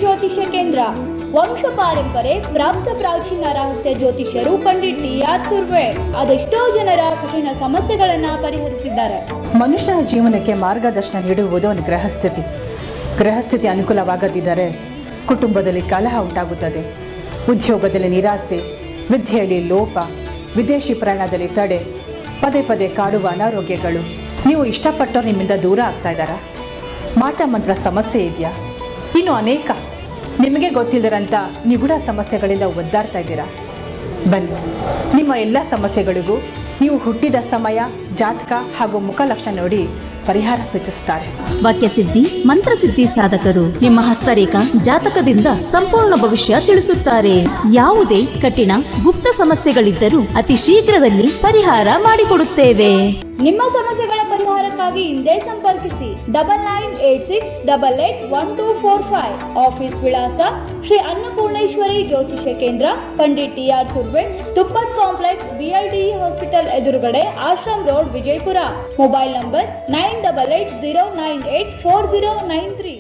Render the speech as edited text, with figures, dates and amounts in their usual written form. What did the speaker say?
ಜ್ಯೋತಿಷ್ಯ ಕೇಂದ್ರ. ವಂಶ ಪಾರಂಪರೆ ಪ್ರಾಪ್ತ ಪ್ರಾಚೀನ ರಹಸ್ಯ ಜ್ಯೋತಿಷ್ಯರು ಪಂಡಿತ್ ಟಿ.ಆರ್. ಸುರ್ವೆ ಅದೆಷ್ಟೋ ಜನರ ಕಠಿಣ ಸಮಸ್ಯೆಗಳನ್ನ ಪರಿಹರಿಸಿದ್ದಾರೆ. ಮನುಷ್ಯನ ಜೀವನಕ್ಕೆ ಮಾರ್ಗದರ್ಶನ ನೀಡುವುದು ಒಂದು ಗ್ರಹಸ್ಥಿತಿ ಅನುಕೂಲವಾಗದಿದ್ದರೆ ಕುಟುಂಬದಲ್ಲಿ ಕಲಹ ಉಂಟಾಗುತ್ತದೆ. ಉದ್ಯೋಗದಲ್ಲಿ ನಿರಾಸೆ, ವಿದ್ಯೆಯಲ್ಲಿ ಲೋಪ, ವಿದೇಶಿ ಪ್ರಯಾಣದಲ್ಲಿ ತಡೆ, ಪದೇ ಪದೇ ಕಾಡುವ ಅನಾರೋಗ್ಯಗಳು. ನೀವು ಇಷ್ಟಪಟ್ಟವ್ರು ನಿಮ್ಮಿಂದ ದೂರ ಆಗ್ತಾ ಇದ್ದಾರಾ? ಮಾಟ ಮಂತ್ರ ಸಮಸ್ಯೆ ಇದೆಯಾ? ಇನ್ನು ಅನೇಕ ನಿಮಗೆ ಗೊತ್ತಿಲ್ಲದಂಥ ನಿಗೂಢ ಸಮಸ್ಯೆಗಳಿಂದ ಒದ್ದಾಡ್ತಾ ಇದ್ದೀರಾ? ಬನ್ನಿ, ನಿಮ್ಮ ಎಲ್ಲ ಸಮಸ್ಯೆಗಳಿಗೂ ನೀವು ಹುಟ್ಟಿದ ಸಮಯ, ಜಾತಕ ಹಾಗೂ ಮುಖಲಕ್ಷಣ ನೋಡಿ ಪರಿಹಾರ ಸೂಚಿಸುತ್ತಾರೆ. ವಾಕ್ಯಸಿದ್ಧಿ, ಮಂತ್ರಸಿದ್ಧಿ ಸಾಧಕರು ನಿಮ್ಮ ಹಸ್ತರೇಖಾ ಜಾತಕದಿಂದ ಸಂಪೂರ್ಣ ಭವಿಷ್ಯ ತಿಳಿಸುತ್ತಾರೆ. ಯಾವುದೇ ಕಠಿಣ ಗುಪ್ತ ಸಮಸ್ಯೆಗಳಿದ್ದರೂ ಅತಿ ಶೀಘ್ರದಲ್ಲಿ ಪರಿಹಾರ ಮಾಡಿಕೊಡುತ್ತೇವೆ. ನಿಮ್ಮ ಸಮಸ್ಯೆಗಳ ಪರಿಹಾರಕ್ಕಾಗಿ ಹಿಂದೆ ಸಂಪರ್ಕಿಸಿ 9986881245. ಆಫೀಸ್ ವಿಳಾಸ ಶ್ರೀ ಅನ್ನಪೂರ್ಣೇಶ್ವರಿ ಜ್ಯೋತಿಷ್ಯ ಕೇಂದ್ರ, Pandit T R. Surve, Tuppat complex, BLDE hospital ಎದುರುಗಡೆ, Ashram road, Vijayapura. Mobile number 9880984093.